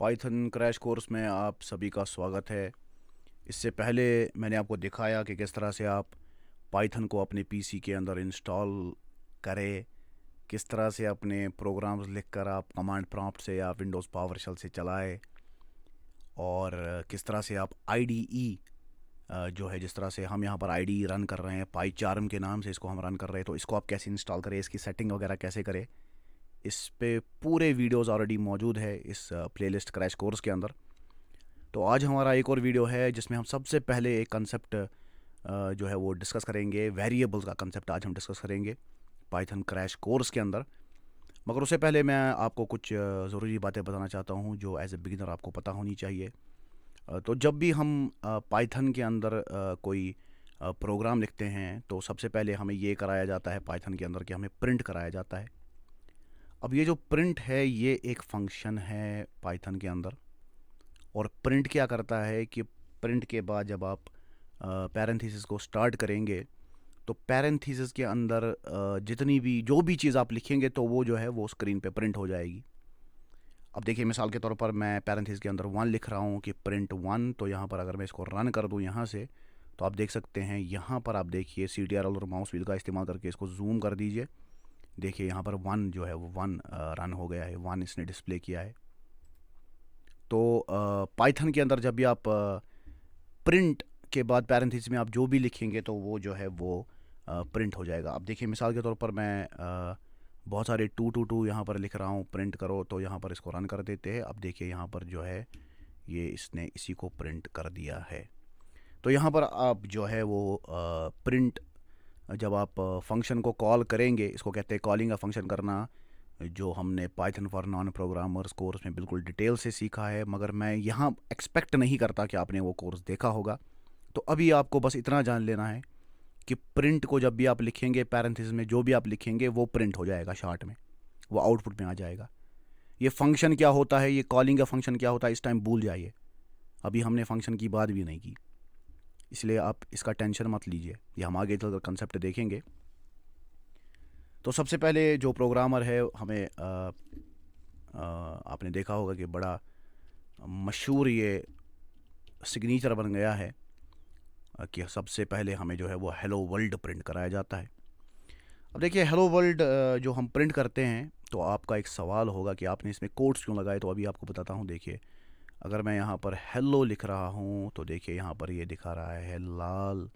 Python crash course में आप सभी का स्वागत है। इससे पहले मैंने आपको दिखाया कि किस तरह से आप पाइथन को अपने पीसी के अंदर इंस्टॉल करें, किस तरह से अपने प्रोग्राम्स लिखकर आप कमांड प्रॉम्प्ट से या विंडोज़ पावरशेल से चलाएं, और किस तरह से आप आईडीई जो है, जिस तरह से हम यहाँ पर आईडीई रन कर रहे हैं, पाईचार्म के नाम से इसको हम रन कर रहे हैं, तो इसको आप कैसे इंस्टॉल करें, इसकी सेटिंग वगैरह कैसे करें, इस पे पूरे वीडियोस ऑलरेडी मौजूद है इस प्लेलिस्ट क्रैश कोर्स के अंदर। तो आज हमारा एक और वीडियो है जिसमें हम सबसे पहले एक कंसेप्ट जो है वो डिस्कस करेंगे। वेरिएबल्स का कंसेप्ट आज हम डिस्कस करेंगे पाइथन क्रैश कोर्स के अंदर। मगर उससे पहले मैं आपको कुछ ज़रूरी बातें बताना चाहता हूँ जो एज ए बिगिनर आपको पता होनी चाहिए। तो जब भी हम पाइथन के अंदर कोई प्रोग्राम लिखते हैं तो सबसे पहले हमें ये कराया जाता है पाइथन के अंदर कि हमें प्रिंट कराया जाता है। अब ये जो प्रिंट है ये एक फंक्शन है पाइथन के अंदर, और प्रिंट क्या करता है कि प्रिंट के बाद जब आप पैरेंथेसिस को स्टार्ट करेंगे तो पैरेंथेसिस के अंदर जितनी भी जो भी चीज़ आप लिखेंगे तो वो जो है वो स्क्रीन पे प्रिंट हो जाएगी। अब देखिए, मिसाल के तौर पर मैं पैरेंथेसिस के अंदर वन लिख रहा हूँ कि प्रिंट वन, तो यहाँ पर अगर मैं इसको रन कर दूँ यहाँ से, तो आप देख सकते हैं यहाँ पर, आप देखिए CTRL और माउस व्हील का इस्तेमाल करके इसको जूम कर दीजिए। देखिए यहाँ पर वन जो है वो वन रन हो गया है, वन इसने डिस्प्ले किया है। तो पाइथन के अंदर जब भी आप प्रिंट के बाद पैरेंथेसिस में आप जो भी लिखेंगे तो वो जो है वो प्रिंट हो जाएगा। अब देखिए, मिसाल के तौर पर मैं बहुत सारे टू टू टू यहाँ पर लिख रहा हूँ, प्रिंट करो, तो यहाँ पर इसको रन कर देते हैं। अब देखिए यहाँ पर जो है ये इसने इसी को प्रिंट कर दिया है। तो यहाँ पर आप जो है वो प्रिंट, जब आप फंक्शन को कॉल करेंगे, इसको कहते हैं कॉलिंग का फंक्शन करना, जो हमने Python for non programmers course में बिल्कुल डिटेल से सीखा है। मगर मैं यहाँ एक्सपेक्ट नहीं करता कि आपने वो कोर्स देखा होगा। तो अभी आपको बस इतना जान लेना है कि प्रिंट को जब भी आप लिखेंगे, पैरेंथेसिस में जो भी आप लिखेंगे वो प्रिंट हो जाएगा, शार्ट में वो आउटपुट में आ जाएगा। ये फंक्शन क्या होता है, ये कॉलिंग का फंक्शन क्या होता है, इस टाइम भूल जाइए। अभी हमने फंक्शन की बात भी नहीं की, इसलिए आप इसका टेंशन मत लीजिए, ये हम आगे चलकर कंसेप्ट देखेंगे। तो सबसे पहले जो प्रोग्रामर है, हमें आपने देखा होगा कि बड़ा मशहूर ये सिग्नेचर बन गया है कि सबसे पहले हमें जो है वो हेलो वर्ल्ड प्रिंट कराया जाता है। अब देखिए, हेलो वर्ल्ड जो हम प्रिंट करते हैं, तो आपका एक सवाल होगा कि आपने इसमें कोट्स क्यों लगाए। तो अभी आपको बताता हूँ। देखिए, अगर मैं यहाँ पर हेलो लिख रहा हूँ तो देखिए यहाँ पर ये दिखा रहा है लाल,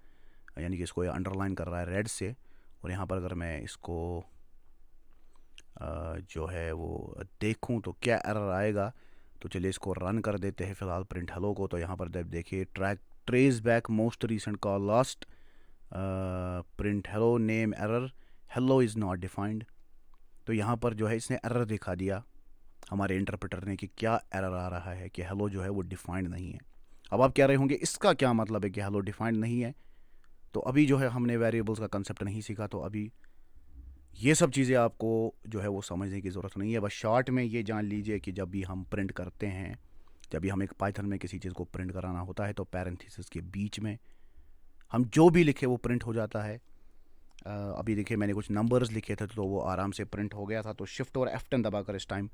यानी कि इसको ये अंडरलाइन कर रहा है रेड से। और यहाँ पर अगर मैं इसको जो है वो देखूं तो क्या एरर आएगा। तो चलिए इसको रन कर देते हैं फ़िलहाल प्रिंट हेलो को। तो यहाँ पर देखिए, track trace back most recent call last print hello name error, hello is not defined. तो यहाँ पर जो है इसने एरर दिखा दिया हमारे इंटरप्रेटर ने कि क्या एरर आ रहा है कि हेलो जो है वो डिफाइंड नहीं है। अब आप कह रहे होंगे इसका क्या मतलब है कि हेलो डिफाइंड नहीं है। तो अभी जो है हमने वेरिएबल्स का कंसेप्ट नहीं सीखा, तो अभी ये सब चीज़ें आपको जो है वो समझने की ज़रूरत नहीं है। बस शॉर्ट में ये जान लीजिए कि जब भी हम प्रिंट करते हैं, जब भी हम एक पाइथन में किसी चीज़ को प्रिंट कराना होता है, तो पैरेंथेसिस के बीच में हम जो भी लिखे वो प्रिंट हो जाता है। अभी देखिए, मैंने कुछ नंबर्स लिखे थे तो वो आराम से प्रिंट हो गया था। तो शिफ्ट और F10 दबाकर इस टाइम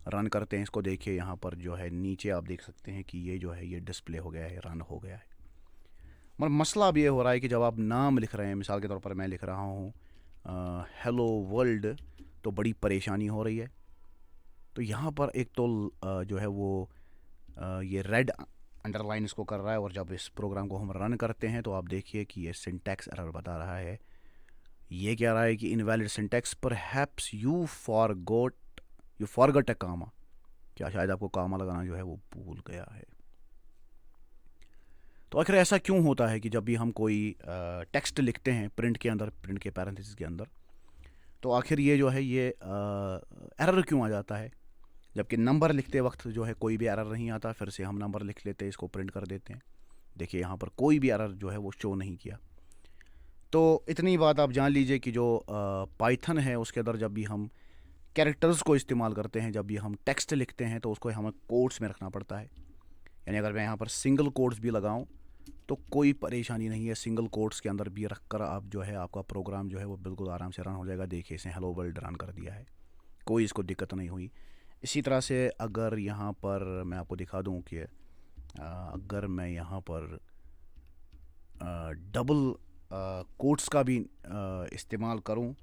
रन करते हैं इसको। देखिए यहाँ पर जो है नीचे आप देख सकते हैं कि ये जो है ये डिस्प्ले हो गया है, रन हो गया है। मगर मसला अब ये हो रहा है कि जब आप नाम लिख रहे हैं, मिसाल के तौर पर मैं लिख रहा हूँ हेलो वर्ल्ड, तो बड़ी परेशानी हो रही है। तो यहाँ पर एक तो जो है वो ये रेड अंडरलाइन इसको कर रहा है, और जब इस प्रोग्राम को हम रन करते हैं तो आप देखिए कि ये सिंटैक्स एरर बता रहा है। ये कह रहा है कि invalid syntax, perhaps you forgot a comma, क्या शायद आपको कामा लगाना जो है वो भूल गया है। तो आखिर ऐसा क्यों होता है कि जब भी हम कोई टेक्स्ट लिखते हैं प्रिंट के अंदर, प्रिंट के पैरेंथेसिस के अंदर, तो आखिर ये जो है ये एरर क्यों आ जाता है, जबकि नंबर लिखते वक्त जो है कोई भी एरर नहीं आता। फिर से हम नंबर लिख लेते हैं, इसको प्रिंट कर देते हैं। देखिए यहाँ पर कोई भी एरर जो है वो शो नहीं किया। तो इतनी बात आप जान लीजिए कि जो पाइथन है उसके अंदर जब भी हम कैरेक्टर्स को इस्तेमाल करते हैं, जब भी हम टेक्स्ट लिखते हैं, तो उसको हमें कोट्स में रखना पड़ता है। यानी अगर मैं यहाँ पर सिंगल कोट्स भी लगाऊं तो कोई परेशानी नहीं है, सिंगल कोट्स के अंदर भी रख कर आप जो है आपका प्रोग्राम जो है वो बिल्कुल आराम से रन हो जाएगा। देखिए, इसने हेलो वर्ल्ड रन कर दिया है, कोई इसको दिक्कत नहीं हुई। इसी तरह से अगर यहाँ पर मैं आपको दिखा दूँ कि अगर मैं यहाँ पर डबल कोट्स का भी इस्तेमाल करूँ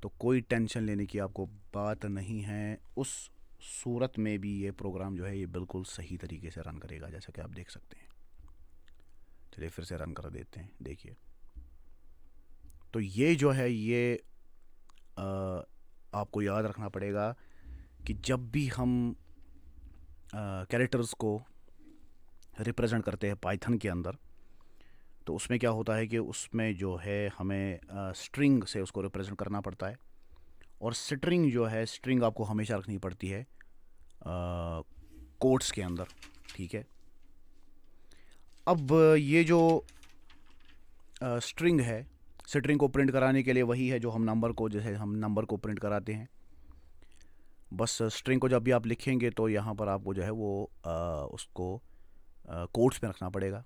तो कोई टेंशन लेने की आपको बात नहीं है। उस सूरत में भी ये प्रोग्राम जो है ये बिल्कुल सही तरीके से रन करेगा, जैसा कि आप देख सकते हैं। चलिए फिर से रन कर देते हैं, देखिए। तो ये जो है ये आपको याद रखना पड़ेगा कि जब भी हम कैरेक्टर्स को रिप्रेजेंट करते हैं पाइथन के अंदर, तो उसमें क्या होता है कि उसमें जो है हमें स्ट्रिंग से उसको रिप्रेजेंट करना पड़ता है। और स्ट्रिंग जो है, स्ट्रिंग आपको हमेशा रखनी पड़ती है कोट्स के अंदर, ठीक है। अब ये जो स्ट्रिंग है, स्ट्रिंग को प्रिंट कराने के लिए वही है जो हम नंबर को, जैसे हम नंबर को प्रिंट कराते हैं। बस स्ट्रिंग को जब भी आप लिखेंगे तो यहाँ पर आपको जो है वो उसको कोट्स में रखना पड़ेगा।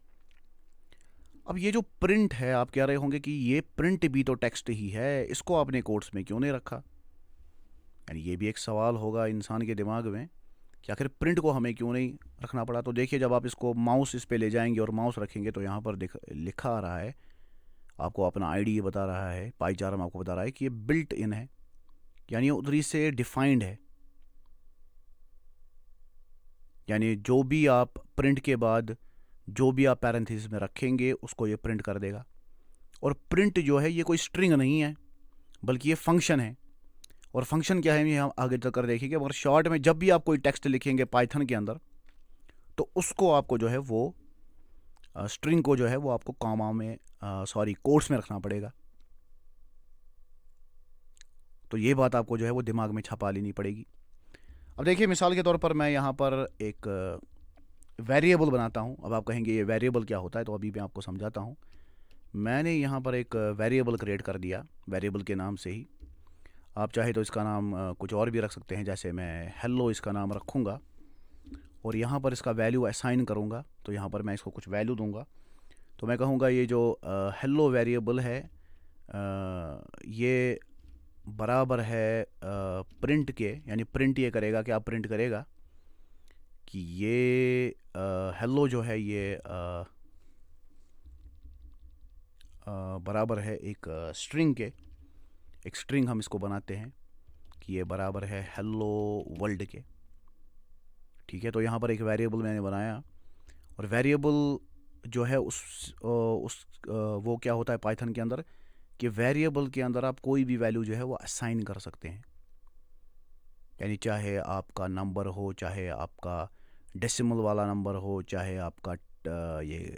अब ये जो प्रिंट है, आप कह रहे होंगे कि ये प्रिंट भी तो टेक्स्ट ही है, इसको आपने कोट्स में क्यों नहीं रखा। यानी ये भी एक सवाल होगा इंसान के दिमाग में कि आखिर प्रिंट को हमें क्यों नहीं रखना पड़ा। तो देखिए, जब आप इसको माउस इस पे ले जाएंगे और माउस रखेंगे तो यहाँ पर लिखा आ रहा है, आपको अपना आईडी बता रहा है, पाईचार्म आपको बता रहा है कि ये बिल्ट इन है, यानी उधरी से डिफाइंड है। यानी जो भी आप प्रिंट के बाद जो भी आप पैरेंथेसिस में रखेंगे उसको ये प्रिंट कर देगा। और प्रिंट जो है ये कोई स्ट्रिंग नहीं है, बल्कि ये फंक्शन है। और फंक्शन क्या है ये हम आगे चलकर देखेंगे। मगर शॉर्ट में जब भी आप कोई टेक्स्ट लिखेंगे पाइथन के अंदर, तो उसको आपको जो है वो स्ट्रिंग को जो है वो आपको कॉमा में कोट्स में रखना पड़ेगा। तो ये बात आपको जो है वो दिमाग में छपा लेनी पड़ेगी। अब देखिए, मिसाल के तौर पर मैं यहाँ पर एक वेरिएबल बनाता हूँ। अब आप कहेंगे ये वेरिएबल क्या होता है, तो अभी मैं आपको समझाता हूँ। मैंने यहाँ पर एक वेरिएबल क्रिएट कर दिया, वेरिएबल के नाम से ही। आप चाहे तो इसका नाम कुछ और भी रख सकते हैं, जैसे मैं हेलो इसका नाम रखूँगा और यहाँ पर इसका वैल्यू असाइन करूँगा। तो यहाँ पर मैं इसको कुछ वैल्यू दूँगा। तो मैं कहूँगा ये जो हेलो वेरिएबल है ये बराबर है प्रिंट के, यानी प्रिंट ये करेगा कि आप प्रिंट करेगा कि ये हेलो जो है ये बराबर है एक स्ट्रिंग के। एक स्ट्रिंग हम इसको बनाते हैं कि ये बराबर है हेलो वर्ल्ड के, ठीक है। तो यहाँ पर एक वेरिएबल मैंने बनाया, और वेरिएबल जो है वो क्या होता है पाइथन के अंदर कि वेरिएबल के अंदर आप कोई भी वैल्यू जो है वो असाइन कर सकते हैं। यानी चाहे आपका नंबर हो, चाहे आपका डेसिमल वाला नंबर हो, चाहे आपका ये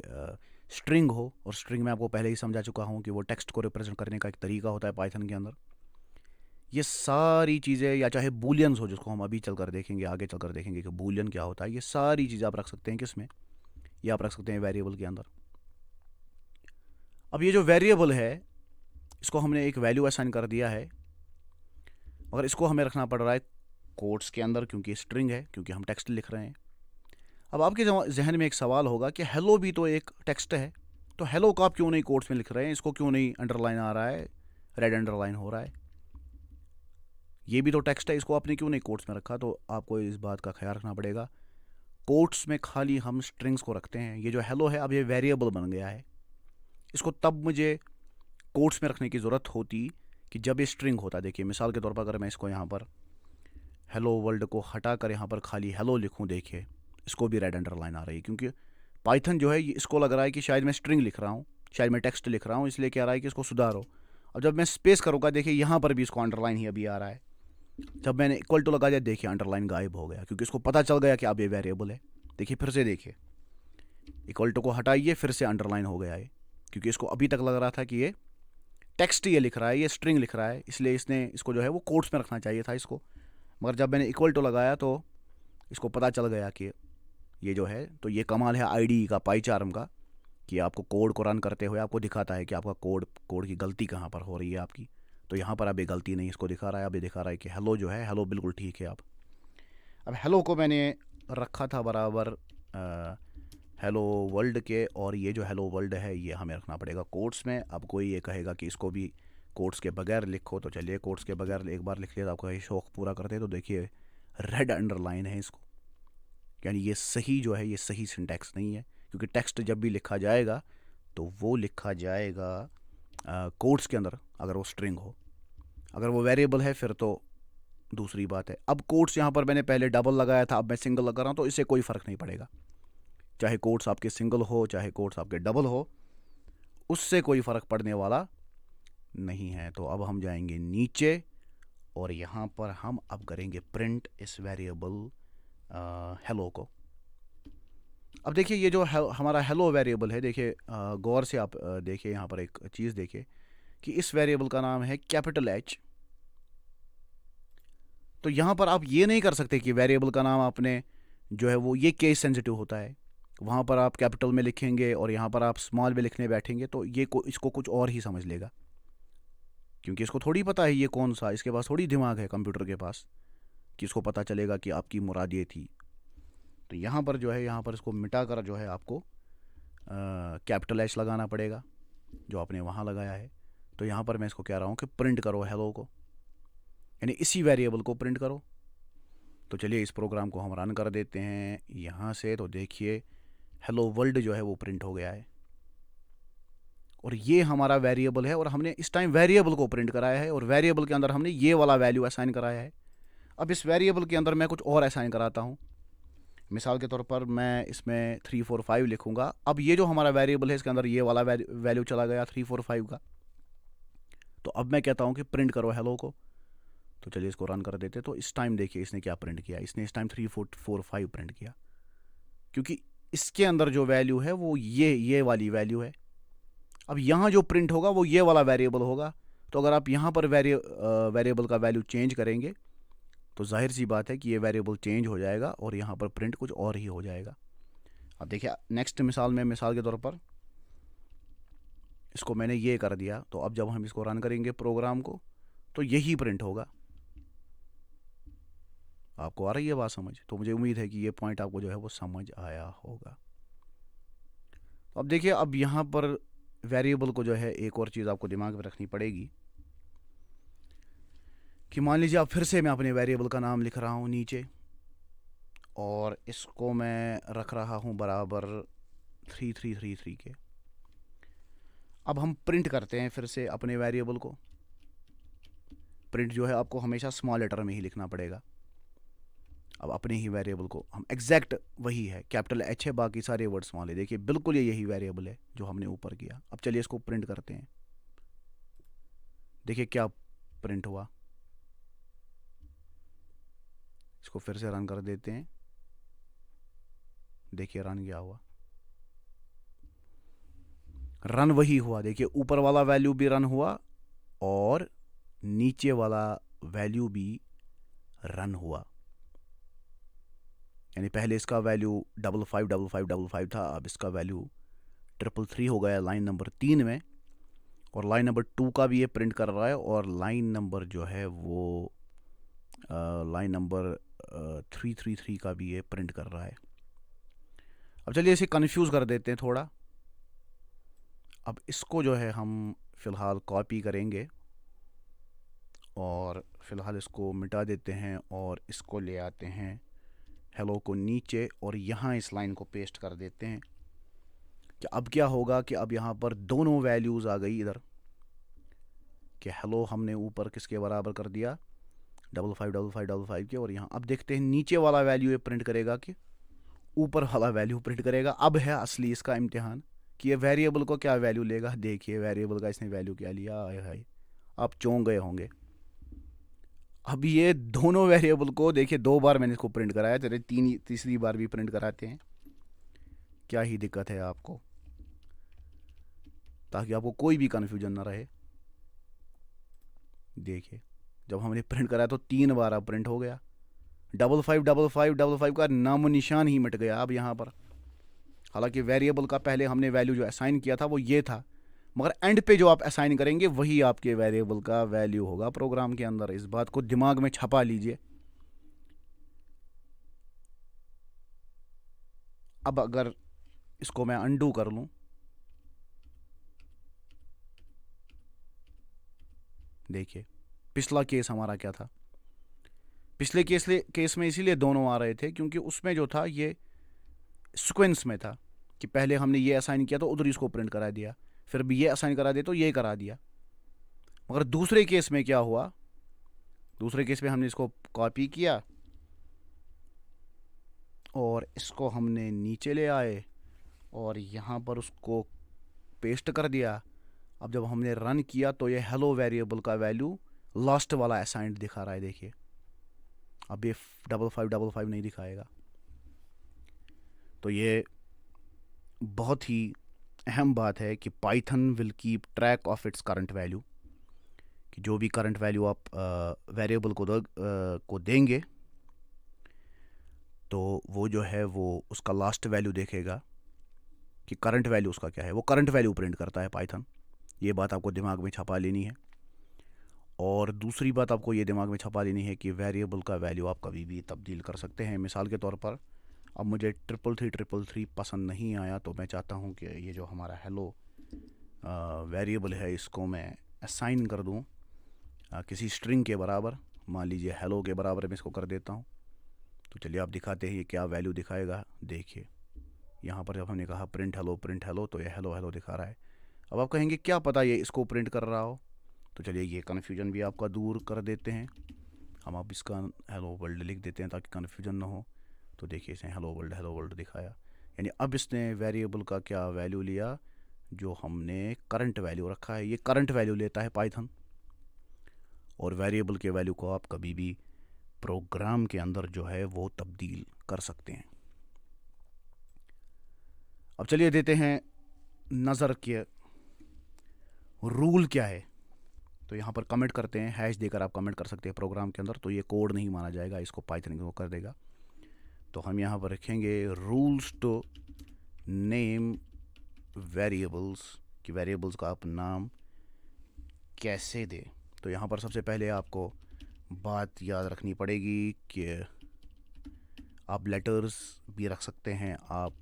स्ट्रिंग हो। और स्ट्रिंग में आपको पहले ही समझा चुका हूँ कि वो टेक्स्ट को रिप्रेजेंट करने का एक तरीका होता है पाइथन के अंदर। ये सारी चीज़ें, या चाहे बूलियंस हो, जिसको हम अभी चलकर देखेंगे, आगे चलकर देखेंगे कि बूलियन क्या होता है, ये सारी चीज़ें आप रख सकते हैं किस में, ये आप रख सकते हैं वेरिएबल के अंदर। अब ये जो वेरिएबल है इसको हमने एक वैल्यू असाइन कर दिया है, मगर इसको हमें रखना पड़ रहा है कोट्स के अंदर, क्योंकि स्ट्रिंग है, क्योंकि हम टेक्स्ट लिख रहे हैं। अब आपके जहन में एक सवाल होगा कि हेलो भी तो एक टेक्स्ट है, तो हेलो को आप क्यों नहीं कोट्स में लिख रहे हैं, इसको क्यों नहीं अंडरलाइन आ रहा है, रेड अंडरलाइन हो रहा है, ये भी तो टेक्स्ट है, इसको आपने क्यों नहीं कोट्स में रखा। तो आपको इस बात का ख्याल रखना पड़ेगा, कोट्स में खाली हम स्ट्रिंग्स को रखते हैं। ये जो हेलो है अब ये वेरिएबल बन गया है, इसको तब मुझे कोट्स में रखने की ज़रूरत होती कि जब ये स्ट्रिंग होता। देखिए मिसाल के तौर पर अगर मैं इसको यहाँ पर हेलो वर्ल्ड को हटा कर यहाँ पर खाली हेलो लिखूँ, देखिए इसको भी रेड अंडरलाइन आ रही है, क्योंकि पाइथन जो है इसको लग रहा है कि शायद मैं स्ट्रिंग लिख रहा हूँ, शायद मैं टेक्स्ट लिख रहा हूँ, इसलिए कह रहा है कि इसको सुधारो। और जब मैं स्पेस करूँगा, देखिए यहाँ पर भी इसको अंडरलाइन ही अभी आ रहा है। जब मैंने इक्वल टू लगा दिया, देखिए अंडरलाइन गायब हो गया, क्योंकि इसको पता चल गया कि अब ये वेरिएबल है। देखिए फिर से देखिए, इक्वल टू को हटाइए, फिर से अंडरलाइन हो गया है, क्योंकि इसको अभी तक लग रहा था कि ये टेक्स्ट ये लिख रहा है, ये स्ट्रिंग लिख रहा है, इसलिए इसने इसको जो है वो कोट्स में रखना चाहिए था इसको। मगर जब मैंने इक्वल टू लगाया तो इसको पता चल गया कि ये जो है, तो ये कमाल है आईडी का, पाईचार्म का, कि आपको कोड को रन करते हुए आपको दिखाता है कि आपका कोड की गलती कहाँ पर हो रही है आपकी। तो यहाँ पर अब ये गलती नहीं इसको दिखा रहा है, अब ये दिखा रहा है कि हेलो जो है, हेलो बिल्कुल ठीक है। अब हेलो को मैंने रखा था बराबर हेलो वर्ल्ड के, और ये जो हेलो वर्ल्ड है ये हमें रखना पड़ेगा कोट्स में। अब कोई ये कहेगा कि इसको भी कोट्स के बगैर लिखो, तो चलिए कोट्स के बगैर एक बार लिख लिया तो आपका ये शौक़ पूरा करते। तो देखिए रेड अंडरलाइन है इसको, यानी ये सही जो है ये सही सिंटैक्स नहीं है, क्योंकि टेक्स्ट जब भी लिखा जाएगा तो वो लिखा जाएगा कोट्स के अंदर अगर वो स्ट्रिंग हो। अगर वो वेरिएबल है फिर तो दूसरी बात है। अब कोट्स यहाँ पर मैंने पहले डबल लगाया था, अब मैं सिंगल लगा रहा हूँ, तो इससे कोई फ़र्क नहीं पड़ेगा। चाहे कोट्स आपके सिंगल हो चाहे कोट्स आपके डबल हो, उससे कोई फ़र्क पड़ने वाला नहीं है। तो अब हम जाएंगे नीचे और यहाँ पर हम अब करेंगे प्रिंट इस वेरिएबल हेलो को। अब देखिए ये जो हमारा हेलो वेरिएबल है, देखिए गौर से आप देखिए यहाँ पर एक चीज़ देखिए कि इस वेरिएबल का नाम है कैपिटल एच। तो यहाँ पर आप ये नहीं कर सकते कि वेरिएबल का नाम आपने जो है वो ये केस सेंसिटिव होता है, वहाँ पर आप कैपिटल में लिखेंगे और यहाँ पर आप स्मॉल में लिखने बैठेंगे तो ये इसको कुछ और ही समझ लेगा, क्योंकि इसको थोड़ी पता है ये कौन सा, इसके पास थोड़ी दिमाग है कंप्यूटर के पास कि इसको पता चलेगा कि आपकी मुराद ये थी। तो यहाँ पर जो है यहाँ पर इसको मिटा कर जो है आपको कैपिटल एच लगाना पड़ेगा जो आपने वहाँ लगाया है। तो यहाँ पर मैं इसको कह रहा हूँ कि प्रिंट करो हेलो को, यानी इसी वेरिएबल को प्रिंट करो। तो चलिए इस प्रोग्राम को हम रन कर देते हैं यहाँ से। तो देखिए हेलो वर्ल्ड जो है वो प्रिंट हो गया है और ये हमारा वेरिएबल है और हमने इस टाइम वेरिएबल को प्रिंट कराया है और वेरिएबल के अंदर हमने ये वाला वैल्यू असाइन कराया है। अब इस वेरिएबल के अंदर मैं कुछ और असाइन कराता हूँ। मिसाल के तौर पर मैं इसमें 3 4 5 लिखूँगा। अब ये जो हमारा वेरिएबल है इसके अंदर ये वाला वैल्यू चला गया 3 4 5 का। तो अब मैं कहता हूँ कि प्रिंट करो हेलो को। तो चलिए इसको रन कर देते। तो इस टाइम देखिए इसने क्या प्रिंट किया, इसने इस टाइम 3 4 5 प्रिंट किया, क्योंकि इसके अंदर जो वैल्यू है वो ये वाली वैल्यू है। अब यहाँ जो प्रिंट होगा वो ये वाला वेरिएबल होगा। तो अगर आप यहाँ पर वेरिएबल का वैल्यू चेंज करेंगे तो जाहिर सी बात है कि ये वेरिएबल चेंज हो जाएगा और यहाँ पर प्रिंट कुछ और ही हो जाएगा। अब देखिए नेक्स्ट मिसाल में, मिसाल के तौर पर इसको मैंने ये कर दिया, तो अब जब हम इसको रन करेंगे प्रोग्राम को तो यही प्रिंट होगा। आपको आ रही है बात समझ? तो मुझे उम्मीद है कि ये पॉइंट आपको जो है वो समझ आया होगा। तो अब देखिए अब यहाँ पर वेरिएबल को जो है एक और चीज़ आपको दिमाग में रखनी पड़ेगी कि मान लीजिए अब फिर से मैं अपने वेरिएबल का नाम लिख रहा हूँ नीचे और इसको मैं रख रहा हूँ बराबर 3333 के। अब हम प्रिंट करते हैं फिर से अपने वेरिएबल को। प्रिंट जो है आपको हमेशा स्मॉल लेटर में ही लिखना पड़ेगा। अब अपने ही वेरिएबल को हम एग्जैक्ट वही है, कैपिटल एच है, बाकी सारे वर्ड स्मॉल है। देखिए बिल्कुल ये यही वेरिएबल है जो हमने ऊपर किया। अब चलिए इसको प्रिंट करते हैं। देखिए क्या प्रिंट हुआ। इसको फिर से रन कर देते हैं। देखिए रन क्या हुआ, रन वही हुआ। देखिए ऊपर वाला वैल्यू भी रन हुआ और नीचे वाला वैल्यू भी रन हुआ। यानी पहले इसका वैल्यू 555555 था, अब इसका वैल्यू 333 हो गया लाइन नंबर 3 में। और लाइन नंबर 2 का भी ये प्रिंट कर रहा है और लाइन नंबर जो है वो लाइन नंबर 333 का भी ये प्रिंट कर रहा है। अब चलिए इसे कंफ्यूज कर देते हैं थोड़ा। अब इसको जो है हम फ़िलहाल कॉपी करेंगे और फ़िलहाल इसको मिटा देते हैं और इसको ले आते हैं हेलो को नीचे और यहाँ इस लाइन को पेस्ट कर देते हैं। कि अब क्या होगा कि अब यहाँ पर दोनों वैल्यूज़ आ गई इधर कि हेलो हमने ऊपर किसके बराबर कर दिया 555555 के, और यहाँ अब देखते हैं नीचे वाला वैल्यू ये प्रिंट करेगा कि ऊपर वाला वैल्यू प्रिंट करेगा। अब है असली इसका इम्तिहान कि ये वेरिएबल को क्या वैल्यू लेगा। देखिए वेरिएबल का इसने वैल्यू क्या लिया, आए हाय आप चौंक गए होंगे। अब ये दोनों वेरिएबल को देखिए 2 बार मैंने इसको प्रिंट कराया, चलिए तीसरी बार भी प्रिंट कराते हैं। क्या ही दिक्कत है आपको, ताकि आपको कोई भी कन्फ्यूजन ना रहे। देखिए जब हमने प्रिंट कराया तो 3 बार अब प्रिंट हो गया। 555555 का नामो निशान ही मिट गया अब यहाँ पर। हालांकि वेरिएबल का पहले हमने वैल्यू जो असाइन किया था वो ये था, मगर एंड पे जो आप असाइन करेंगे वही आपके वेरिएबल का वैल्यू होगा प्रोग्राम के अंदर। इस बात को दिमाग में छपा लीजिए। अब अगर इसको मैं अनडू कर लूं, देखिए पिछला केस हमारा क्या था पिछले केस में इसीलिए दोनों आ रहे थे क्योंकि उसमें जो था ये सीक्वेंस में था कि पहले हमने ये असाइन किया तो उधर इसको प्रिंट करा दिया, फिर भी ये असाइन करा दिया तो ये करा दिया। मगर दूसरे केस में क्या हुआ, दूसरे केस में हमने इसको कॉपी किया और इसको हमने नीचे ले आए और यहाँ पर उसको पेस्ट कर दिया। अब जब हमने रन किया तो ये हेलो वेरिएबल का वैल्यू लास्ट वाला असाइंड दिखा रहा है, देखिए। अब ये 5555 नहीं दिखाएगा। तो ये बहुत ही अहम बात है कि Python will keep track of its current value, कि जो भी करंट वैल्यू आप वेरिएबल को देंगे तो वो जो है वो उसका लास्ट वैल्यू देखेगा कि करंट वैल्यू उसका क्या है। वो करंट वैल्यू प्रिंट करता है पाइथन। ये बात आपको दिमाग में छपा लेनी है। और दूसरी बात आपको ये दिमाग में छपा लेनी है कि वेरिएबल का वैल्यू आप कभी भी तब्दील कर सकते हैं। मिसाल के तौर पर अब मुझे 333 पसंद नहीं आया तो मैं चाहता हूँ कि ये जो हमारा हेलो वेरिएबल है इसको मैं असाइन कर दूँ किसी स्ट्रिंग के बराबर। मान लीजिए हेलो के बराबर मैं इसको कर देता हूँ। तो चलिए आप दिखाते हैं ये क्या वैल्यू दिखाएगा। देखिए यहाँ पर जब हमने कहा प्रिंट हेलो तो ये हेलो हेलो दिखा रहा है। अब आप कहेंगे क्या पता ये इसको प्रिंट कर रहा हो, तो चलिए ये कन्फ्यूजन भी आपका दूर कर देते हैं। हम अब इसका हेलो वर्ल्ड लिख देते हैं ताकि कन्फ्यूजन ना हो। तो देखिए इसे हेलो वर्ल्ड दिखाया। यानी अब इसने वेरिएबल का क्या वैल्यू लिया, जो हमने करंट वैल्यू रखा है। ये करंट वैल्यू लेता है पाइथन। और वेरिएबल के वैल्यू को आप कभी भी प्रोग्राम के अंदर जो है वो तब्दील कर सकते हैं। अब चलिए देते हैं नज़र के रूल क्या है। तो यहाँ पर कमेंट करते हैं, हैश देकर आप कमेंट कर सकते हैं प्रोग्राम के अंदर। तो ये कोड नहीं माना जाएगा, इसको पाइथन को कर देगा। तो हम यहाँ पर रखेंगे रूल्स टू नेम वेरिएबल्स, कि वेरिएबल्स का आप नाम कैसे दें। तो यहाँ पर सबसे पहले आपको बात याद रखनी पड़ेगी कि आप लेटर्स भी रख सकते हैं, आप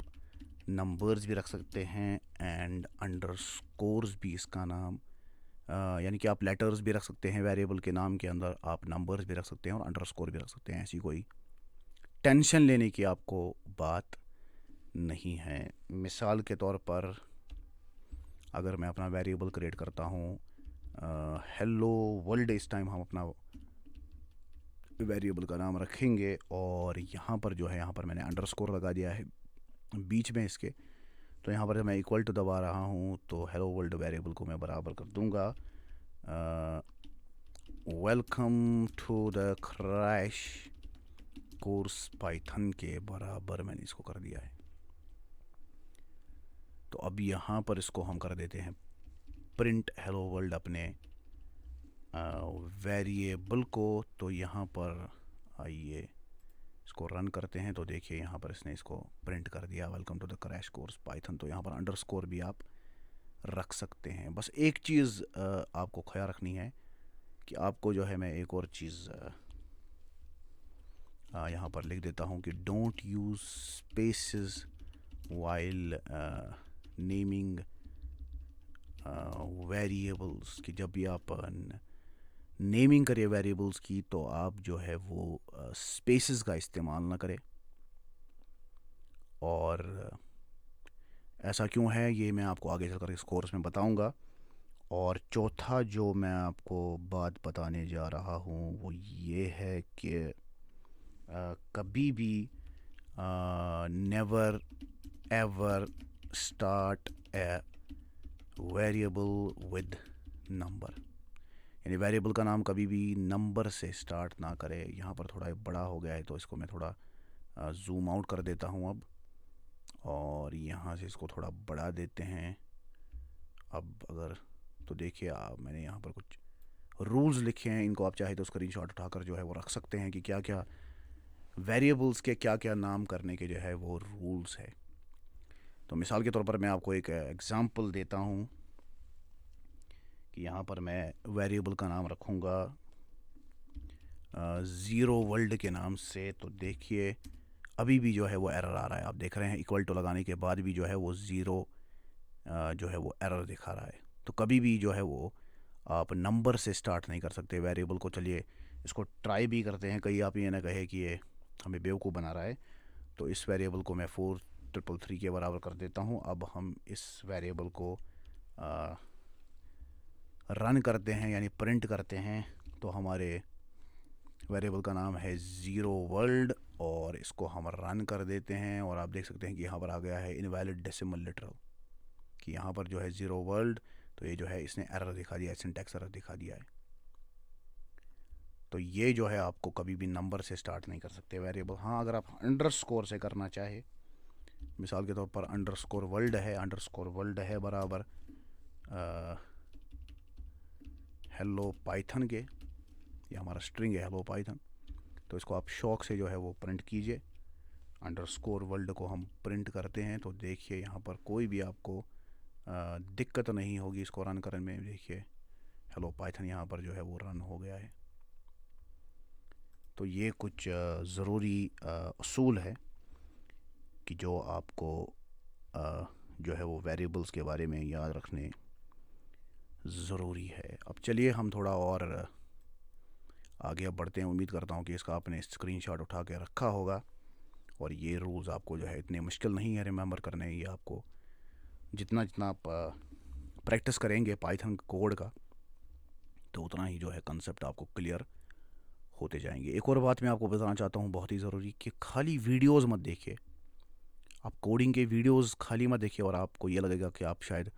नंबर्स भी रख सकते हैं, एंड अंडरस्कोर्स भी इसका नाम, यानी कि आप लेटर्स भी रख सकते हैं वेरिएबल के नाम के अंदर, आप नंबर्स भी रख सकते हैं और अंडरस्कोर भी रख सकते हैं। ऐसी कोई टेंशन लेने की आपको बात नहीं है। मिसाल के तौर पर अगर मैं अपना वेरिएबल क्रिएट करता हूँ हेलो वर्ल्ड, इस टाइम हम अपना वेरिएबल का नाम रखेंगे और यहाँ पर जो है यहाँ पर मैंने अंडरस्कोर लगा दिया है बीच में इसके। तो यहाँ पर मैं इक्वल टू दबा रहा हूँ तो हेलो वर्ल्ड वेरिएबल को मैं बराबर कर दूँगा welcome to the crash course Python के बराबर मैंने इसको कर दिया है। तो अब यहाँ पर इसको हम कर देते हैं प्रिंट हेलो वर्ल्ड अपने वेरिएबल को। तो यहाँ पर आइए इसको रन करते हैं। तो देखिए यहाँ पर इसने इसको प्रिंट कर दिया, welcome to the crash course Python. तो यहाँ पर अंडरस्कोर भी आप रख सकते हैं। बस एक चीज़ आपको ख्याल रखनी है कि आपको जो है, मैं एक और चीज़ यहाँ पर लिख देता हूँ कि don't use spaces while naming variables, कि जब भी आप नेमिंग करें वेरिएबल्स की तो आप जो है वो स्पेसेस का इस्तेमाल ना करें। और ऐसा क्यों है ये मैं आपको आगे चलकर इस कोर्स में बताऊंगा। और चौथा जो मैं आपको बात बताने जा रहा हूँ वो ये है कि कभी भी never ever start a variable with number, यानी वेरिएबल का नाम कभी भी नंबर से स्टार्ट ना करे। यहाँ पर थोड़ा बड़ा हो गया है तो इसको मैं थोड़ा जूम आउट कर देता हूँ अब, और यहाँ से इसको थोड़ा बढ़ा देते हैं। अब अगर तो देखिए मैंने यहाँ पर कुछ रूल्स लिखे हैं, इनको आप चाहे तो स्क्रीनशॉट उठाकर जो है वो रख सकते हैं कि क्या क्या वेरिएबल्स के क्या क्या नाम करने के जो है वो रूल्स है। तो मिसाल के तौर पर मैं आपको एक एग्ज़ाम्पल देता हूँ कि यहाँ पर मैं वेरिएबल का नाम रखूँगा ज़ीरो वर्ल्ड के नाम से। तो देखिए अभी भी जो है वो एरर आ रहा है, आप देख रहे हैं इक्वल टू लगाने के बाद भी जो है वो ज़ीरो जो है वो एरर दिखा रहा है। तो कभी भी जो है वो आप नंबर से स्टार्ट नहीं कर सकते वेरिएबल को। चलिए इसको ट्राई भी करते हैं, कहीं आप ये ना कहे कि ये हमें बेवकूफ़ बना रहा है। तो इस वेरिएबल को मैं 4333 के बराबर कर देता हूँ। अब हम इस वेरिएबल को रन करते हैं यानी प्रिंट करते हैं। तो हमारे वेरिएबल का नाम है ज़ीरो वर्ल्ड और इसको हम रन कर देते हैं और आप देख सकते हैं कि यहाँ पर आ गया है इनवैलिड डेसिमल लिटरल, कि यहाँ पर जो है ज़ीरो वर्ल्ड, तो ये जो है इसने एरर दिखा दिया है, सिंटैक्स एरर दिखा दिया है। तो ये जो है आपको कभी भी नंबर से स्टार्ट नहीं कर सकते वेरिएबल। हाँ, अगर आप अंडरस्कोर से करना चाहे, मिसाल के तौर पर अंडरस्कोर वर्ल्ड है बराबर हेलो पाइथन के, ये हमारा स्ट्रिंग है हेलो पाइथन, तो इसको आप शौक से जो है वो प्रिंट कीजिए। अंडरस्कोर वर्ल्ड को हम प्रिंट करते हैं तो देखिए यहाँ पर कोई भी आपको दिक्कत नहीं होगी इसको रन करने में। देखिए हेलो पाइथन यहाँ पर जो है वो रन हो गया है। तो ये कुछ ज़रूरी असूल है कि जो आपको जो है वो वेरिएबल्स के बारे में याद रखने ज़रूरी है। अब चलिए हम थोड़ा और आगे अब बढ़ते हैं। उम्मीद करता हूँ कि इसका आपने स्क्रीनशॉट उठा के रखा होगा और ये रूल्स आपको जो है इतने मुश्किल नहीं है रिमेंबर करने। ये आपको जितना जितना आप प्रैक्टिस करेंगे पाइथन कोड का, तो उतना ही जो है कंसेप्ट आपको क्लियर होते जाएंगे। एक और बात मैं आपको बताना चाहता हूँ बहुत ही ज़रूरी, कि खाली वीडियोज़ मत देखिए। आप कोडिंग के वीडियोज़ खाली मत देखिए और आपको ये लगेगा कि आप शायद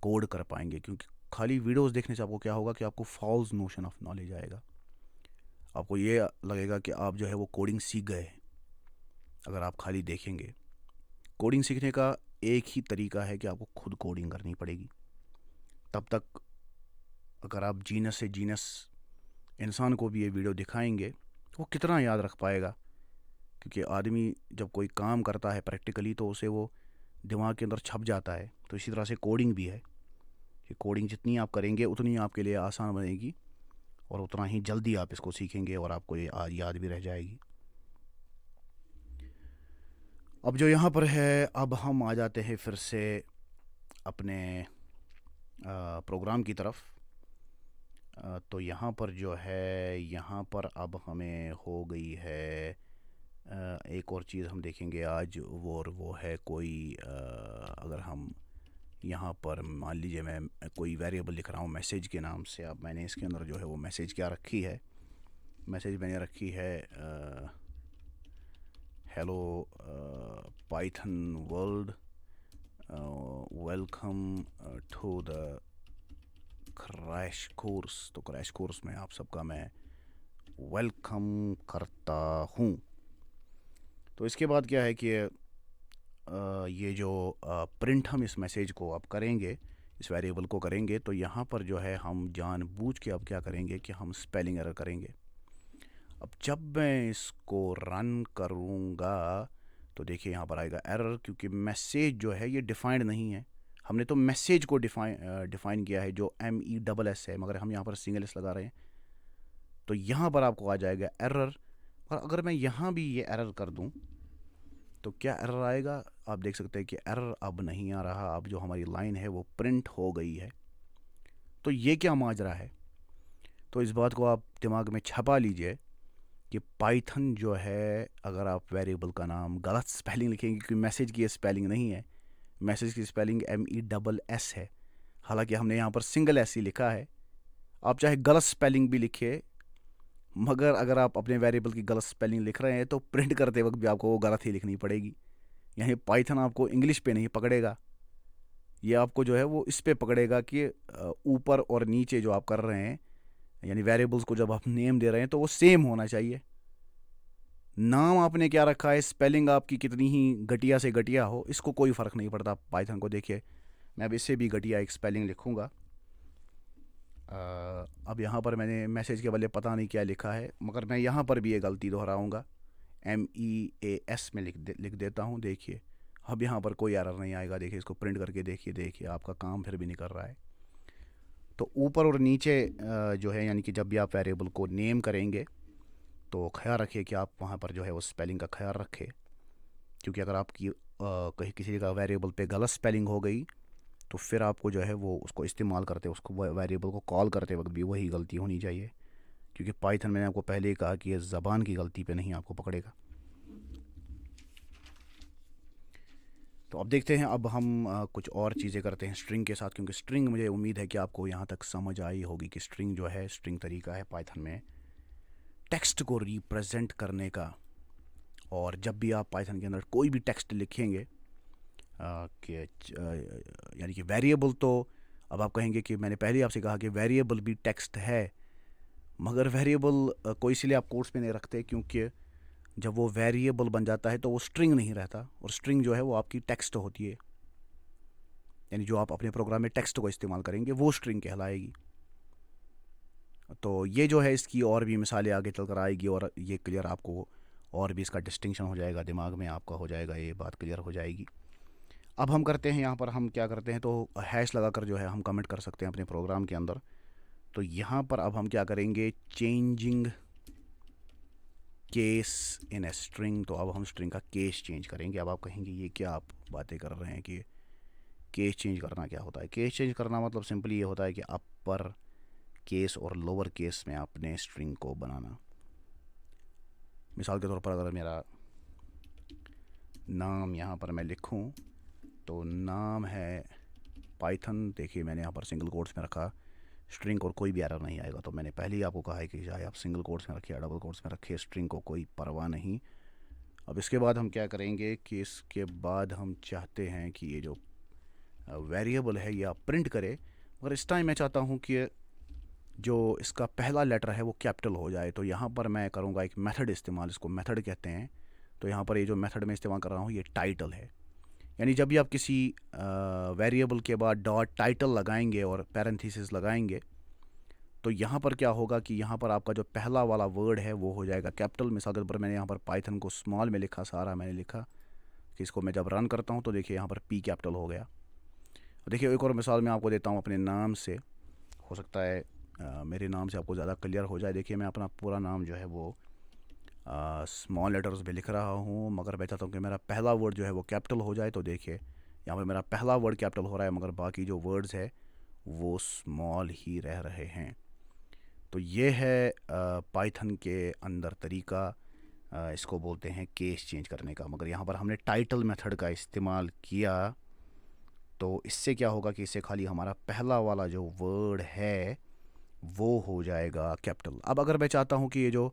कोड कर पाएंगे, क्योंकि खाली वीडियोज़ देखने से आपको क्या होगा कि आपको फॉल्स नोशन ऑफ नॉलेज आएगा। आपको ये लगेगा कि आप जो है वो कोडिंग सीख गए अगर आप खाली देखेंगे। कोडिंग सीखने का एक ही तरीका है कि आपको खुद कोडिंग करनी पड़ेगी। तब तक अगर आप जीनस से जीनस इंसान को भी ये वीडियो दिखाएंगे, वो कितना याद रख पाएगा? क्योंकि आदमी जब कोई काम करता है प्रैक्टिकली तो उसे वो दिमाग के अंदर छप जाता है। तो इसी तरह से कोडिंग भी है कि कोडिंग जितनी आप करेंगे उतनी आपके लिए आसान बनेगी और उतना ही जल्दी आप इसको सीखेंगे और आपको ये याद भी रह जाएगी। अब जो यहाँ पर है, अब हम आ जाते हैं फिर से अपने प्रोग्राम की तरफ। तो यहाँ पर जो है, यहाँ पर अब हमें हो गई है एक और चीज़ हम देखेंगे आज, वो है कोई अगर हम यहाँ पर मान लीजिए मैं कोई वेरिएबल लिख रहा हूँ मैसेज के नाम से। अब मैंने इसके अंदर जो है वो मैसेज क्या रखी है, मैसेज मैंने रखी है hello Python world welcome to the crash course. तो क्रैश कोर्स में आप सबका मैं वेलकम करता हूँ। तो इसके बाद क्या है कि ये जो प्रिंट हम इस मैसेज को अब करेंगे, इस वेरिएबल को करेंगे, तो यहाँ पर जो है हम जानबूझ के अब क्या करेंगे कि हम स्पेलिंग एरर करेंगे। अब जब मैं इसको रन करूँगा तो देखिए यहाँ पर आएगा एरर, क्योंकि मैसेज जो है ये डिफाइंड नहीं है। हमने तो मैसेज को डिफाइन किया है जो MESS है, मगर हम यहाँ पर सिंगल एस लगा रहे हैं। तो यहाँ पर आपको आ जाएगा एरर। और अगर मैं यहाँ भी ये एरर कर दूँ तो क्या एरर आएगा? आप देख सकते हैं कि एरर अब नहीं आ रहा। अब जो हमारी लाइन है वो प्रिंट हो गई है। तो ये क्या माजरा है? तो इस बात को आप दिमाग में छपा लीजिए कि पाइथन जो है, अगर आप वेरिएबल का नाम गलत स्पेलिंग लिखेंगे, क्योंकि मैसेज की स्पेलिंग नहीं है, मैसेज की स्पेलिंग MESS है, हालांकि हमने यहाँ पर सिंगल एस ही लिखा है। आप चाहे गलत स्पेलिंग भी लिखिए, मगर अगर आप अपने वेरिएबल की गलत स्पेलिंग लिख रहे हैं तो प्रिंट करते वक्त भी आपको वो गलत ही लिखनी पड़ेगी। यानी पाइथन आपको इंग्लिश पे नहीं पकड़ेगा, ये आपको जो है वो इस पे पकड़ेगा कि ऊपर और नीचे जो आप कर रहे हैं, यानी वेरिएबल्स को जब आप नेम दे रहे हैं तो वो सेम होना चाहिए। नाम आपने क्या रखा है, स्पेलिंग आपकी कितनी ही घटिया से घटिया हो, इसको कोई फ़र्क नहीं पड़ता पाइथन को। देखिए मैं अब इससे भी घटिया एक स्पेलिंग लिखूँगा। अब यहाँ पर मैंने मैसेज के बदले पता नहीं क्या लिखा है, मगर मैं यहाँ पर भी ये गलती दोहराऊँगा, MEAS में लिख देता हूँ। देखिए अब यहाँ पर कोई एरर नहीं आएगा। देखिए इसको प्रिंट करके देखिए आपका काम फिर भी नहीं कर रहा है। तो ऊपर और नीचे जो है, यानी कि जब भी आप वेरिएबल को नेम करेंगे तो ख्याल रखिए कि आप वहाँ पर जो है वो स्पेलिंग का ख्याल रखें, क्योंकि अगर आपकी कहीं किसी का वेरिएबल पे गलत स्पेलिंग हो गई तो फिर आपको जो है वो उसको इस्तेमाल करते, उसको वेरिएबल को कॉल करते वक्त भी वही गलती होनी चाहिए। क्योंकि पाइथन मैंने आपको पहले ही कहा कि ये ज़बान की गलती पे नहीं आपको पकड़ेगा। तो अब देखते हैं, अब हम कुछ और चीज़ें करते हैं स्ट्रिंग के साथ, क्योंकि स्ट्रिंग मुझे उम्मीद है कि आपको यहाँ तक समझ आई होगी कि स्ट्रिंग जो है, स्ट्रिंग तरीका है पाइथन में टेक्स्ट को रिप्रेजेंट करने का। और जब भी आप पाइथन के अंदर कोई भी टेक्स्ट लिखेंगे यानी कि वेरिएबल, तो अब आप कहेंगे कि मैंने पहले ही आपसे कहा कि वेरिएबल भी टेक्स्ट है, मगर वेरिएबल को इसलिए आप कोट्स में नहीं रखते क्योंकि जब वो वेरिएबल बन जाता है तो वो स्ट्रिंग नहीं रहता, और स्ट्रिंग जो है वो आपकी टेक्स्ट होती है, यानी जो आप अपने प्रोग्राम में टेक्स्ट को इस्तेमाल करेंगे वो स्ट्रिंग कहलाएगी। तो ये जो है इसकी और भी मिसालें आगे चल कर आएगी, और ये क्लियर आपको और भी इसका डिस्टिंक्शन हो जाएगा, दिमाग में आपका हो जाएगा, ये बात क्लियर हो जाएगी। अब हम करते हैं, यहाँ पर हम क्या करते हैं, तो हैश लगाकर जो है हम कमेंट कर सकते हैं अपने प्रोग्राम के अंदर। तो यहाँ पर अब हम क्या करेंगे, changing case in a string. तो अब हम स्ट्रिंग का केस चेंज करेंगे। अब आप कहेंगे ये क्या आप बातें कर रहे हैं कि केस चेंज करना क्या होता है। केस चेंज करना मतलब सिंपली ये होता है कि अपर केस और लोअर केस में अपने स्ट्रिंग को बनाना। मिसाल के तौर पर अगर मेरा नाम यहाँ पर मैं लिखूँ, तो नाम है पाइथन, देखिए मैंने यहाँ पर सिंगल कोट्स में रखा स्ट्रिंग, और कोई भी एरर नहीं आएगा। तो मैंने पहले ही आपको कहा है कि चाहे आप सिंगल कोट्स में रखिए या डबल कोट्स में रखिए, स्ट्रिंग को कोई परवाह नहीं। अब इसके बाद हम क्या करेंगे कि इसके बाद हम चाहते हैं कि ये जो वेरिएबल है ये आप प्रिंट करे, मगर इस टाइम मैं चाहता हूँ कि जो इसका पहला लेटर है वो कैपिटल हो जाए। तो यहाँ पर मैं करूँगा एक मेथड इस्तेमाल, इसको मेथड कहते हैं। तो यहाँ पर ये जो मेथड मैं इस्तेमाल कर रहा हूँ ये टाइटल है, यानी जब भी आप किसी वेरिएबल के बाद डॉट टाइटल लगाएंगे और पैरेंथेसिस लगाएंगे, तो यहाँ पर क्या होगा कि यहाँ पर आपका जो पहला वाला वर्ड है वो हो जाएगा कैपिटल। मिसाल के तौर पर मैंने यहाँ पर पाइथन को स्मॉल में लिखा, सारा मैंने लिखा कि इसको मैं जब रन करता हूँ तो देखिए यहाँ पर पी कैपिटल हो गया। देखिए एक और मिसाल मैं आपको देता हूँ अपने नाम से, हो सकता है मेरे नाम से आपको ज़्यादा क्लियर हो जाए। देखिए मैं अपना पूरा नाम जो है वो स्मॉल लेटर्स में लिख रहा हूँ, मगर मैं चाहता हूँ कि मेरा पहला वर्ड जो है वो कैपिटल हो जाए। तो देखिए यहाँ पर मेरा पहला वर्ड कैपिटल हो रहा है, मगर बाकी जो वर्ड्स है वो स्मॉल ही रह रहे हैं। तो ये है पाइथन के अंदर तरीका, इसको बोलते हैं केस चेंज करने का। मगर यहाँ पर हमने टाइटल मेथड का इस्तेमाल किया, तो इससे क्या होगा कि इससे खाली हमारा पहला वाला जो वर्ड है वो हो जाएगा कैपिटल। अब अगर मैं चाहता हूँ कि ये जो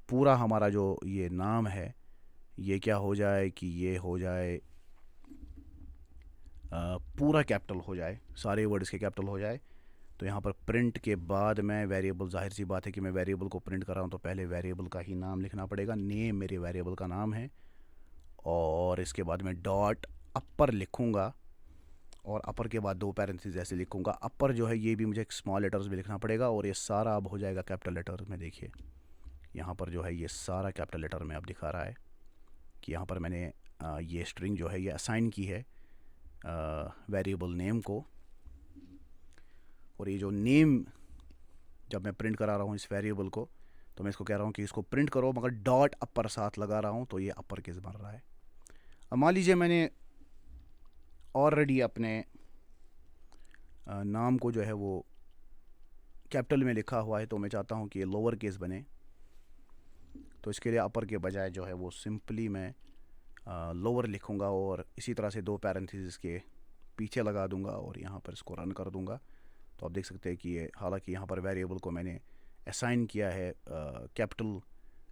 पूरा हमारा जो ये नाम है ये क्या हो जाए, कि ये हो जाए पूरा कैपिटल हो जाए, सारे वर्ड्स के कैपिटल हो जाए। तो यहाँ पर प्रिंट के बाद मैं वेरिएबल, जाहिर सी बात है कि मैं वेरिएबल को प्रिंट कर रहा हूँ तो पहले वेरिएबल का ही नाम लिखना पड़ेगा। नेम मेरे वेरिएबल का नाम है, और इसके बाद मैं डॉट अपर लिखूँगा, और अपर के बाद दो पैरेंथेसिस ऐसे लिखूँगा। अपर जो है ये भी मुझे स्मॉल लेटर्स में लिखना पड़ेगा, और ये सारा अब हो जाएगा कैपिटल लेटर्स में। देखिए यहाँ पर जो है ये सारा कैपिटल लेटर में अब दिखा रहा है कि यहाँ पर मैंने ये स्ट्रिंग जो है ये असाइन की है वेरिएबल नेम को। और ये जो नेम जब मैं प्रिंट करा रहा हूँ इस वेरिएबल को, तो मैं इसको कह रहा हूँ कि इसको प्रिंट करो, मगर डॉट अपर साथ लगा रहा हूँ, तो ये अपर केस बन रहा है। अब मान लीजिए मैंने ऑलरेडी अपने नाम को जो है वो कैपिटल में लिखा हुआ है, तो मैं चाहता हूँ कि ये लोअर केस बने। तो इसके लिए अपर के बजाय जो है वो सिंपली मैं लोअर लिखूँगा, और इसी तरह से दो पैरेंथेसिस के पीछे लगा दूँगा, और यहाँ पर इसको रन कर दूँगा। तो आप देख सकते हैं कि ये, हालांकि यहाँ पर वेरिएबल को मैंने असाइन किया है कैपिटल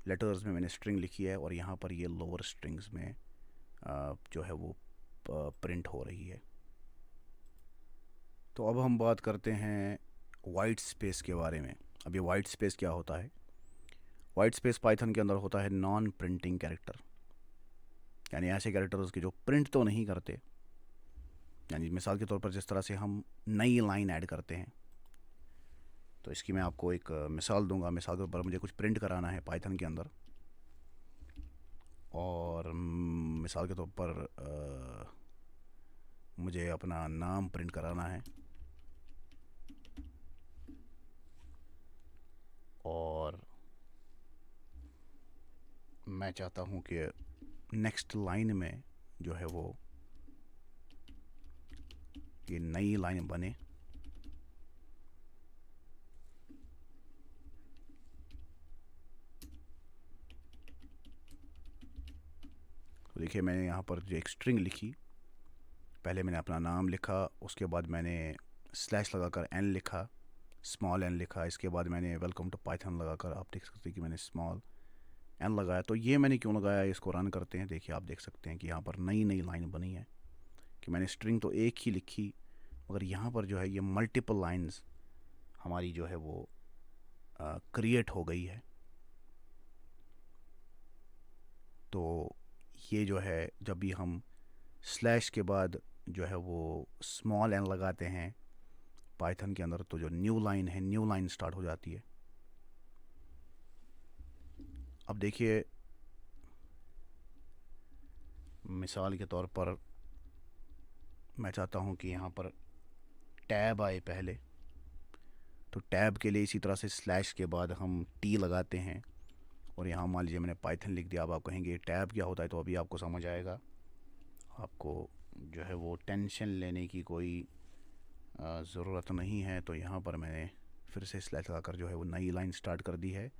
लेटर्स में, मैंने स्ट्रिंग लिखी है, और यहाँ पर ये लोअर स्ट्रिंग्स में जो है वो प्रिंट हो रही है। तो अब हम बात करते हैं वाइट स्पेस के बारे में। अब ये वाइट स्पेस क्या होता है? वाइट स्पेस पाइथन के अंदर होता है नॉन प्रिंटिंग कैरेक्टर, यानी ऐसे कैरेक्टर्स के जो प्रिंट तो नहीं करते। यानी मिसाल के तौर पर जिस तरह से हम नई लाइन ऐड करते हैं, तो इसकी मैं आपको एक मिसाल दूंगा। मिसाल के तौर पर मुझे कुछ प्रिंट कराना है पाइथन के अंदर, और मिसाल के तौर पर मुझे अपना नाम प्रिंट कराना है, और मैं चाहता हूँ कि नेक्स्ट लाइन में जो है वो ये नई लाइन बने। तो देखिए मैंने यहाँ पर जो एक स्ट्रिंग लिखी, पहले मैंने अपना नाम लिखा, उसके बाद मैंने स्लैश लगाकर एन लिखा, स्मॉल एन लिखा, इसके बाद मैंने वेलकम टू पाइथन लगाकर, आप देख सकते हैं कि मैंने स्मॉल एन लगाया। तो ये मैंने क्यों लगाया, इसको रन करते हैं। देखिए आप देख सकते हैं कि यहाँ पर नई नई लाइन बनी है कि मैंने स्ट्रिंग तो एक ही लिखी, मगर यहाँ पर जो है ये मल्टीपल लाइंस हमारी जो है वो क्रिएट हो गई है। तो ये जो है जब भी हम स्लैश के बाद जो है वो स्मॉल एन लगाते हैं पाइथन के अंदर, तो जो न्यू लाइन है, न्यू लाइन स्टार्ट हो जाती है। अब देखिए मिसाल के तौर पर मैं चाहता हूँ कि यहाँ पर टैब आए पहले, तो टैब के लिए इसी तरह से स्लैश के बाद हम टी लगाते हैं, और यहाँ मान लीजिए मैंने पाइथन लिख दिया। अब आप कहेंगे टैब क्या होता है, तो अभी आपको समझ आएगा। आपको जो है वो टेंशन लेने की कोई ज़रूरत नहीं है। तो यहाँ पर मैंने फिर से स्लैश लगाकर जो है वो नई लाइन स्टार्ट कर दी है,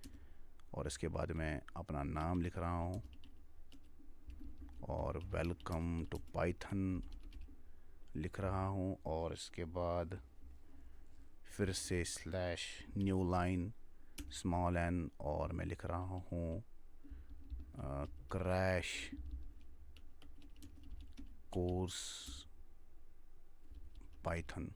और इसके बाद मैं अपना नाम लिख रहा हूँ और वेलकम टू पाइथन लिख रहा हूँ, और इसके बाद फिर से slash new line small n, और मैं लिख रहा हूँ क्रैश कोर्स पाइथन।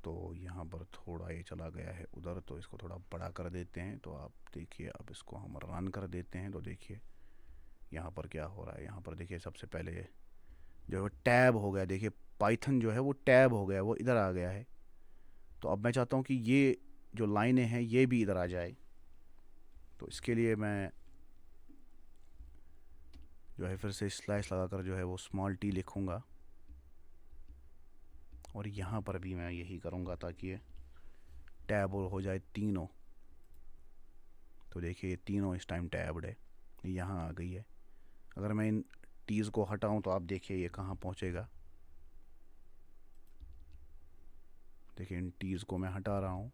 तो यहाँ पर थोड़ा ये चला गया है उधर, तो इसको थोड़ा बड़ा कर देते हैं। तो आप देखिए अब इसको हम रन कर देते हैं, तो देखिए यहाँ पर क्या हो रहा है। यहाँ पर देखिए सबसे पहले जो है टैब हो गया, देखिए पाइथन जो है वो टैब हो गया, वो इधर आ गया है। तो अब मैं चाहता हूँ कि ये जो लाइनें हैं ये भी इधर आ जाए। तो इसके लिए मैं जो है फिर से स्लैश लगाकर जो है वो स्मॉल टी लिखूँगा, और यहाँ पर भी मैं यही करूँगा ताकि ये टैब हो जाए तीनों। तो देखिए ये तीनों इस टाइम टैब्ड है, यहाँ आ गई है। अगर मैं इन टीज़ को हटाऊँ तो आप देखिए ये कहाँ पहुँचेगा। देखिए इन टीज़ को मैं हटा रहा हूँ,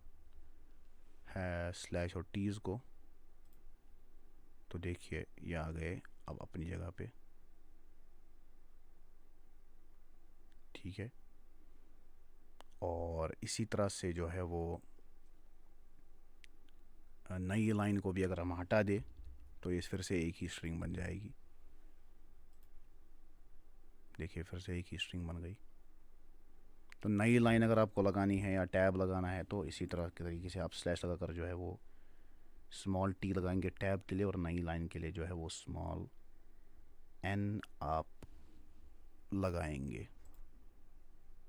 है स्लैश और टीज़ को, तो देखिए ये आ गए अब अपनी जगह पे। ठीक है, और इसी तरह से जो है वो नई लाइन को भी अगर हम हटा दें तो ये फिर से एक ही स्ट्रिंग बन जाएगी। देखिए फिर से एक ही स्ट्रिंग बन गई। तो नई लाइन अगर आपको लगानी है या टैब लगाना है तो इसी तरह के तरीके से आप स्लैश लगाकर जो है वो स्मॉल टी लगाएंगे टैब के लिए, और नई लाइन के लिए जो है वो स्मॉल एन आप लगाएंगे।